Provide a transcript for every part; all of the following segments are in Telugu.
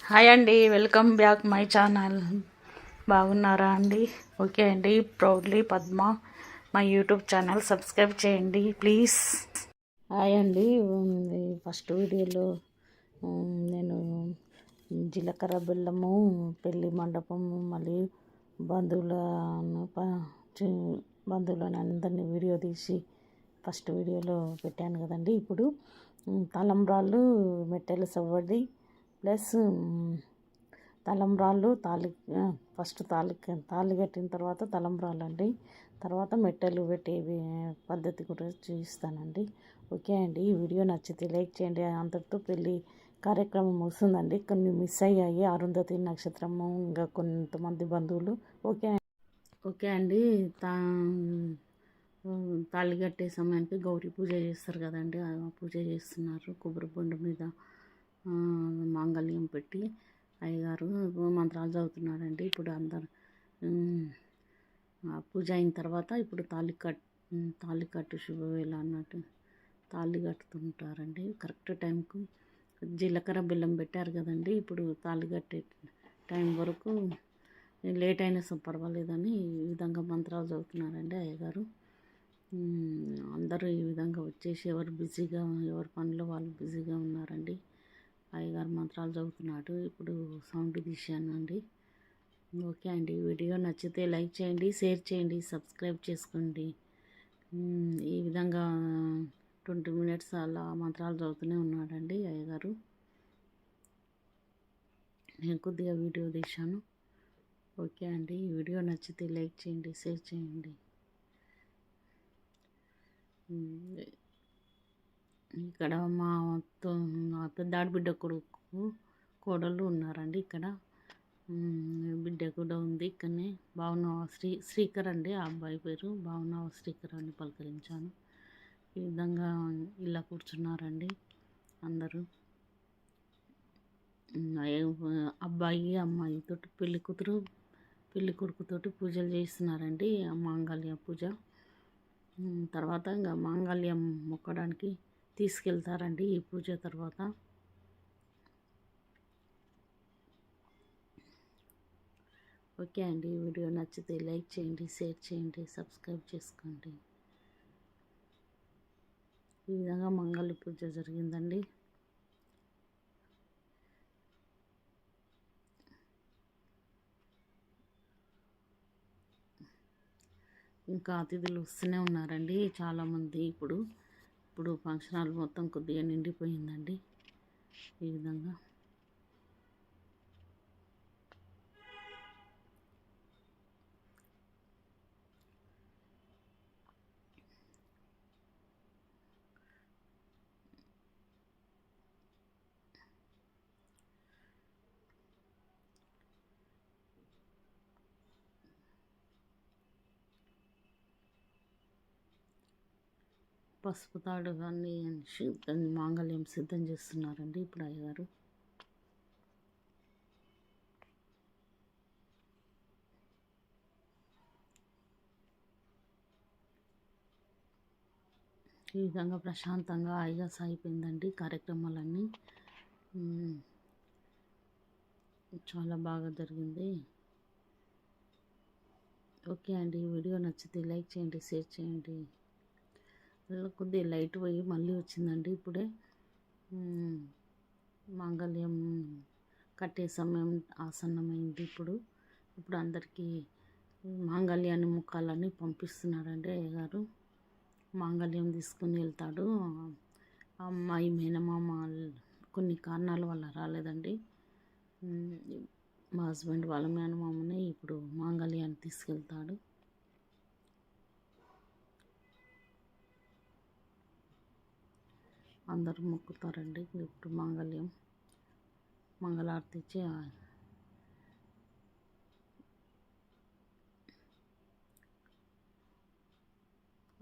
హాయ్ అండి, వెల్కమ్ బ్యాక్ మై ఛానల్. బాగున్నారా అండి? ఓకే అండి. Proudly Padma my YouTube channel subscribe చేయండి ప్లీజ్. హాయ్ అండి. ఫస్ట్ వీడియోలో నేను జీలకర్ర బెల్లము పెళ్ళి మండపము మళ్ళీ బంధువులను అందరినీ వీడియో తీసి ఫస్ట్ వీడియోలో పెట్టాను కదండి. ఇప్పుడు తలంబ్రాలు మెట్టెల సవ్వడి ప్లస్ తలంబ్రాలు ఫస్ట్ తాళి కట్టిన తర్వాత తలంబ్రాలు అండి, తర్వాత మెట్టెలు పెట్టేవి పద్ధతి కూడా చూపిస్తానండి. ఓకే అండి. ఈ వీడియో నచ్చితే లైక్ చేయండి. అంతటితో పెళ్ళి కార్యక్రమం వస్తుందండి. కొన్ని మిస్ అయ్యాయి, అరుంధతి నక్షత్రము, ఇంకా కొంతమంది బంధువులు. ఓకే అండి. తాళి కట్టే సమయానికి గౌరీ పూజ చేస్తారు కదండి, ఆ పూజ చేస్తున్నారు. కొబ్బరి బొండు మీద మాంగళ్యం పెట్టి అయ్యగారు మంత్రాలు చదువుతున్నాడండి. ఇప్పుడు అందరు పూజ అయిన తర్వాత ఇప్పుడు తాళి కట్టు శుభవేళ అన్నట్టు తాళి కట్టుతుంటారండి. కరెక్ట్ టైంకు జీలకర్ర బెల్లం పెట్టారు కదండి. ఇప్పుడు తాళి కట్టే టైం వరకు లేట్ అయినా పర్వాలేదని ఈ విధంగా మంత్రాలు చదువుతున్నారండి అయ్యగారు. అందరూ ఈ విధంగా వచ్చేసి ఎవరి పనిలో వాళ్ళు బిజీగా ఉన్నారండి. అయ్యగారు మంత్రాలు చదువుతున్నాడు. ఇప్పుడు సౌండ్ తీశానండి. ఓకే అండి. వీడియో నచ్చితే లైక్ చేయండి, షేర్ చేయండి, సబ్స్క్రైబ్ చేసుకోండి. ఈ విధంగా 20 minutes అలా మంత్రాలు చదువుతూనే ఉన్నాడండి అయ్యగారు. నేను కొద్దిగా వీడియో తీశాను. ఓకే అండి. ఈ వీడియో నచ్చితే లైక్ చేయండి, షేర్ చేయండి. ఇక్కడ మా పెద్ద ఆడబిడ్డ కొడుకు కోడళ్ళు ఉన్నారండి. ఇక్కడ బిడ్డ కూడా ఉంది. ఇక్కడనే భావనవ శ్రీకర్ అండి, ఆ అబ్బాయి పేరు భావనవ శ్రీకర్ అని పలకరించాను. ఈ విధంగా ఇలా కూర్చున్నారండి అందరూ. అబ్బాయి అమ్మాయి తోటి పెళ్లి కూతురు పెళ్లి కొడుకుతోటి పూజలు చేస్తున్నారండి, మాంగళ్య పూజ. తర్వాత ఇంకా మాంగళ్యం మొక్కడానికి తీసుకెళ్తారండి ఈ పూజ తర్వాత. ఓకే అండి. వీడియో నచ్చితే లైక్ చేయండి, షేర్ చేయండి, సబ్స్క్రైబ్ చేసుకోండి. ఈ విధంగా మంగళ పూజ జరిగిందండి. ఇంకా అతిథులు వస్తూనే ఉన్నారండి చాలామంది. ఇప్పుడు ఫంక్షన్ హాల్ మొత్తం కొద్దిగా నిండిపోయిందండి. ఈ విధంగా పసుపు తాడు కానీ మాంగళ్యం సిద్ధం చేస్తున్నారండి ఇప్పుడు అయ్యగారు. ఈ విధంగా ప్రశాంతంగా హాయిగా సాగిపోయిందండి కార్యక్రమాలన్నీ. చాలా బాగా జరిగింది. ఓకే అండి. వీడియో నచ్చితే లైక్ చేయండి, షేర్ చేయండి. కొద్దిగా లైట్ పోయి మళ్ళీ వచ్చిందండి ఇప్పుడే. మాంగళ్యం కట్టే సమయం ఆసన్నమైంది. ఇప్పుడు అందరికీ మాంగళ్యాన్ని ముఖాలని పంపిస్తున్నారండి అయ్యగారు. మాంగళ్యం తీసుకుని వెళ్తాడు. అమ్మాయి మేనమామ కొన్ని కారణాల వల్ల రాలేదండి. మా హస్బెండ్ వాళ్ళ మేనమామనే ఇప్పుడు మాంగళ్యాన్ని తీసుకెళ్తాడు. అందరూ మొక్కుతారండి. ఇప్పుడు మంగళారతి ఇచ్చి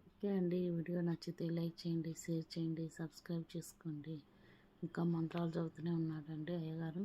ఓకే అండి. ఈ వీడియో నచ్చితే లైక్ చేయండి, షేర్ చేయండి, సబ్స్క్రైబ్ చేసుకోండి. ఇంకా మంత్రాలు చదువుతూనే ఉన్నాడండి అయ్యగారు.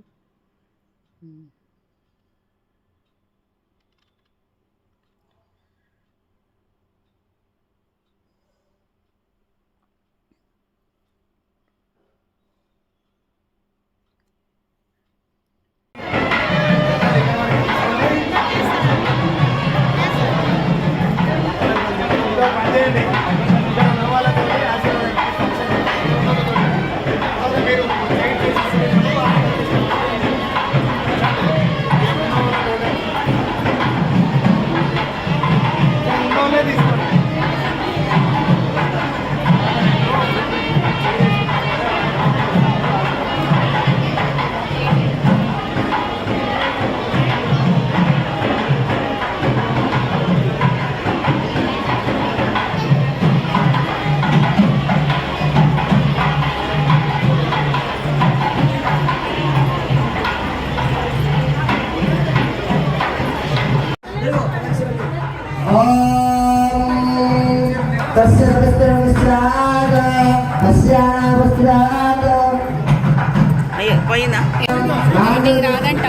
అయ్యో పోయిందా రాదంట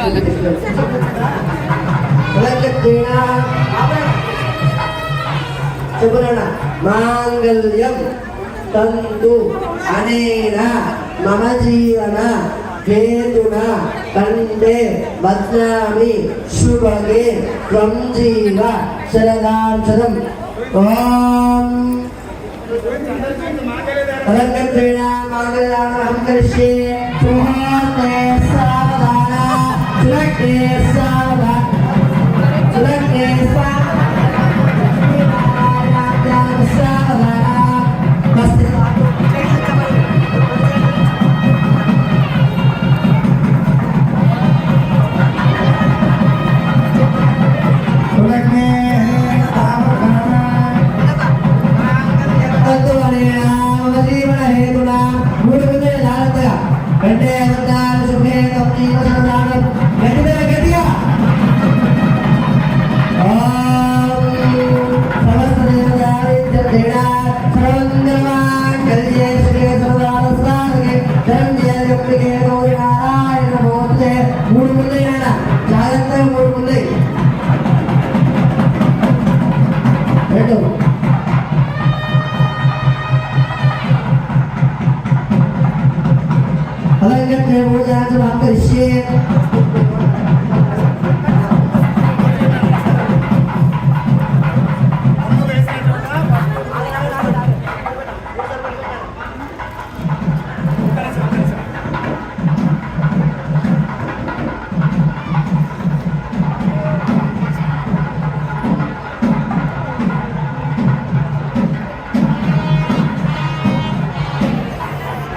మాంగళ్యం తంతు అనేన మమ జీవన హేతున కండే బధ్నామి శుభగే త్వం జీవ శరదాంశరం ఓం అలంకృతేన మాంగళ్యాం కరిష్యే సుహాతే సావధాన సులగ్నే సావధాన సులగ్నే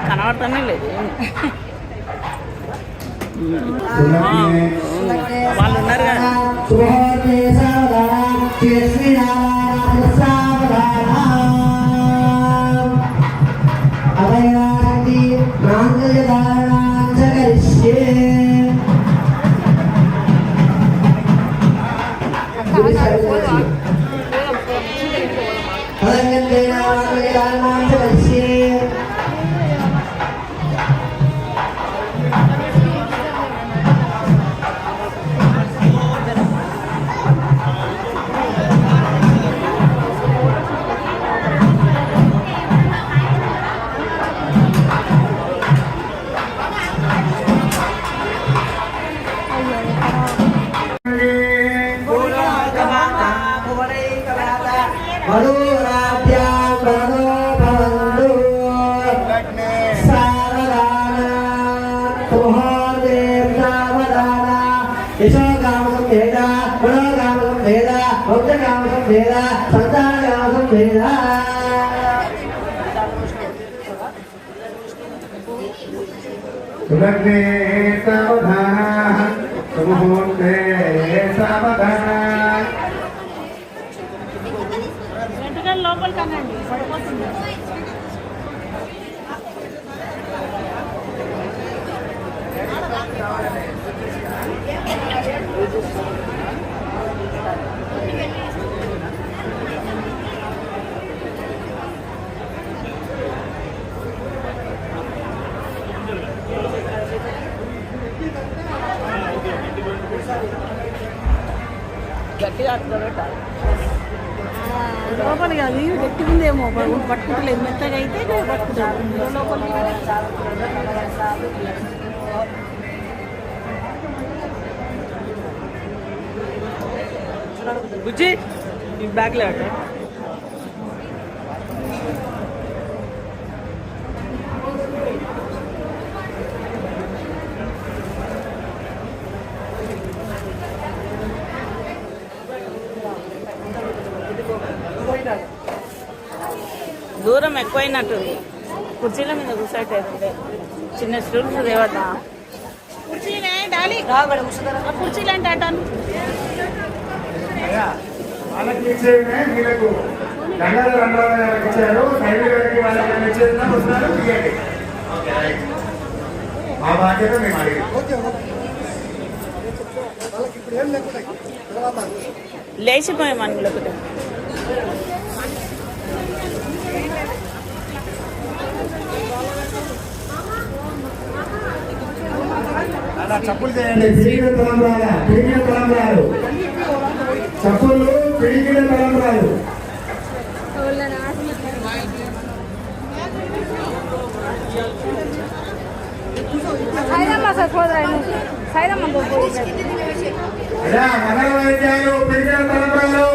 కనబడతానే లేదు వాళ్ళు ఉన్నారు కదా सुलग्ने सावधानाः सुमुहूर्ते सावधानाः లోపలికి అనండి పడిపోతుంది గట్టిగా అట్లా లోపలి కాదు గట్టిగా ఉందేమో పట్టుకుంటలేదు మెత్తగా అయితే పట్టుకుంటారు లోపలి బుజ్జి ఈ బ్యాగ్లో దూరం ఎక్కువైనట్టు కుర్చీల మీద కూర్చోటైతే చిన్న స్టూల్స్ దేవతా కుర్చీలు అంటే అంటాను. వాళ్ళకి ఇచ్చేవినే వీళ్ళకు దండాల రంగారావు గారికి ఇచ్చారు. సైడ్ గారికి వాళ్ళకి ఇచ్చేది వస్తున్నారు తీయండి. మా బాధ్యత మేము అడిగాం. లేచిపోయాం మనలో ఒకటి. చెప్పులు చేయండి. పిడికిన తలంబ్రాలు చెప్పులు, పిడికిన తలంబ్రాలు. మంగళ వైద్యాలు, పిడికిన తలంబ్రాలు.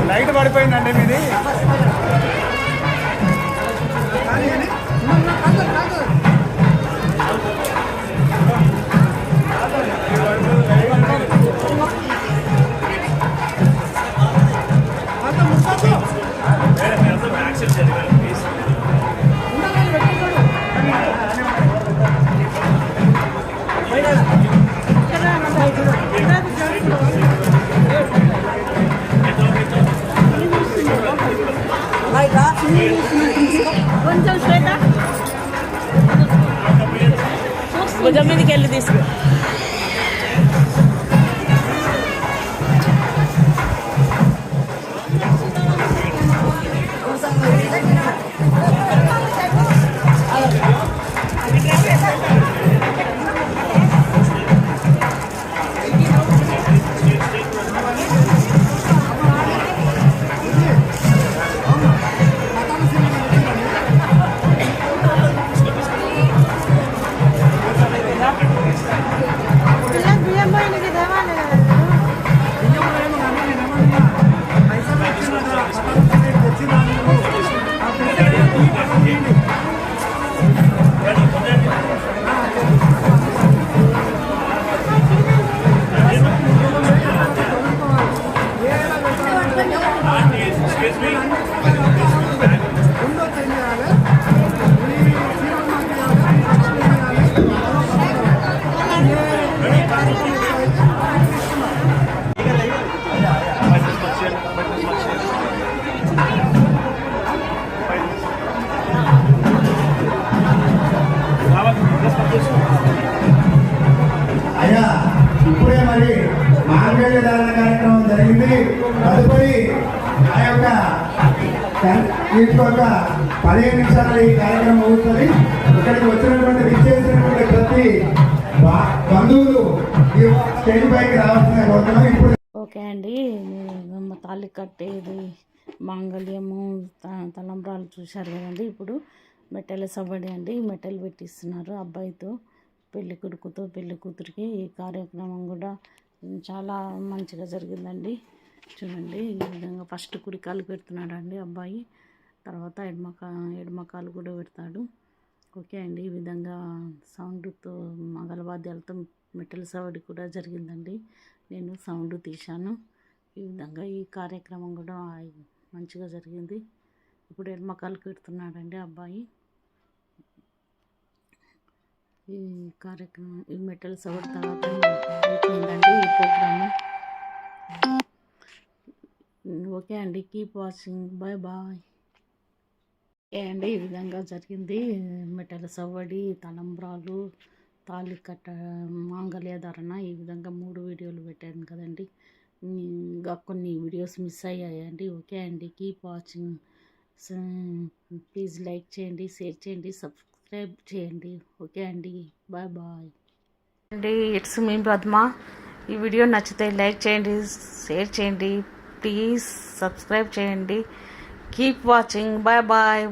లైట్ పడిపోయిందండి మీది. కొంచెం శ్వేత భుజం మీదకి వెళ్ళి తీసుకో. అయ్యా ఇప్పుడే మరి మార్గేయ ధారణ కార్యక్రమం జరిగింది. తదుపరి ఆ యొక్క ఒక 15 నిమిషాలు ఈ కార్యక్రమం అవుతుంది. ఇక్కడికి వచ్చినటువంటి విచ్చేసినటువంటి ప్రతి బంధువులు ఈ స్టేజ్ పైకి రావాల్సిన కోరుతున్నాం. ఇప్పుడు ఓకే అండి, తాళి కట్టేది మాంగళ్యము తలంబ్రాలు చూశారు కదండి. ఇప్పుడు మెట్టెల సవ్వడి అండి. మెట్టెలు పెట్టిస్తున్నారు అబ్బాయితో, పెళ్లి కొడుకుతో పెళ్లి కూతురికి. ఈ కార్యక్రమం కూడా చాలా మంచిగా జరిగిందండి. చూడండి, ఈ విధంగా ఫస్ట్ కుడికాలు పెడుతున్నాడు అండి అబ్బాయి, తర్వాత ఎడమకాలు కూడా పెడతాడు. ఓకే అండి, ఈ విధంగా సౌండ్తో మంగళవాద్యాలతో మెట్టెల సవడి కూడా జరిగిందండి. నేను సౌండ్ తీశాను. ఈ విధంగా ఈ కార్యక్రమం కూడా మంచిగా జరిగింది. ఇప్పుడు ఎడమకాలు పెడుతున్నాడండి అబ్బాయి. ఈ కార్యక్రమం ఈ మెట్టెల సవడి తర్వాత అయిపోయిందండి ఈ ప్రోగ్రాము. ఓకే అండి, keep watching, bye bye. Okay అండి, ఈ విధంగా జరిగింది మెట్టెల సవ్వడి, తలంబ్రాలు, తాళి కట్ట, మాంగళ్య ధారణ. ఈ విధంగా 3 వీడియోలు పెట్టాను కదండి. ఇంకా కొన్ని వీడియోస్ మిస్ అయ్యాయండి. ఓకే అండి, కీప్ వాచింగ్. ప్లీజ్ లైక్ చేయండి, షేర్ చేయండి, సబ్స్క్రైబ్ చేయండి. ఓకే అండి, బాయ్ బాయ్ అండి. It's me Padma. ఈ వీడియో నచ్చితే లైక్ చేయండి, షేర్ చేయండి, ప్లీజ్ సబ్స్క్రైబ్ చేయండి. Keep watching. Bye bye.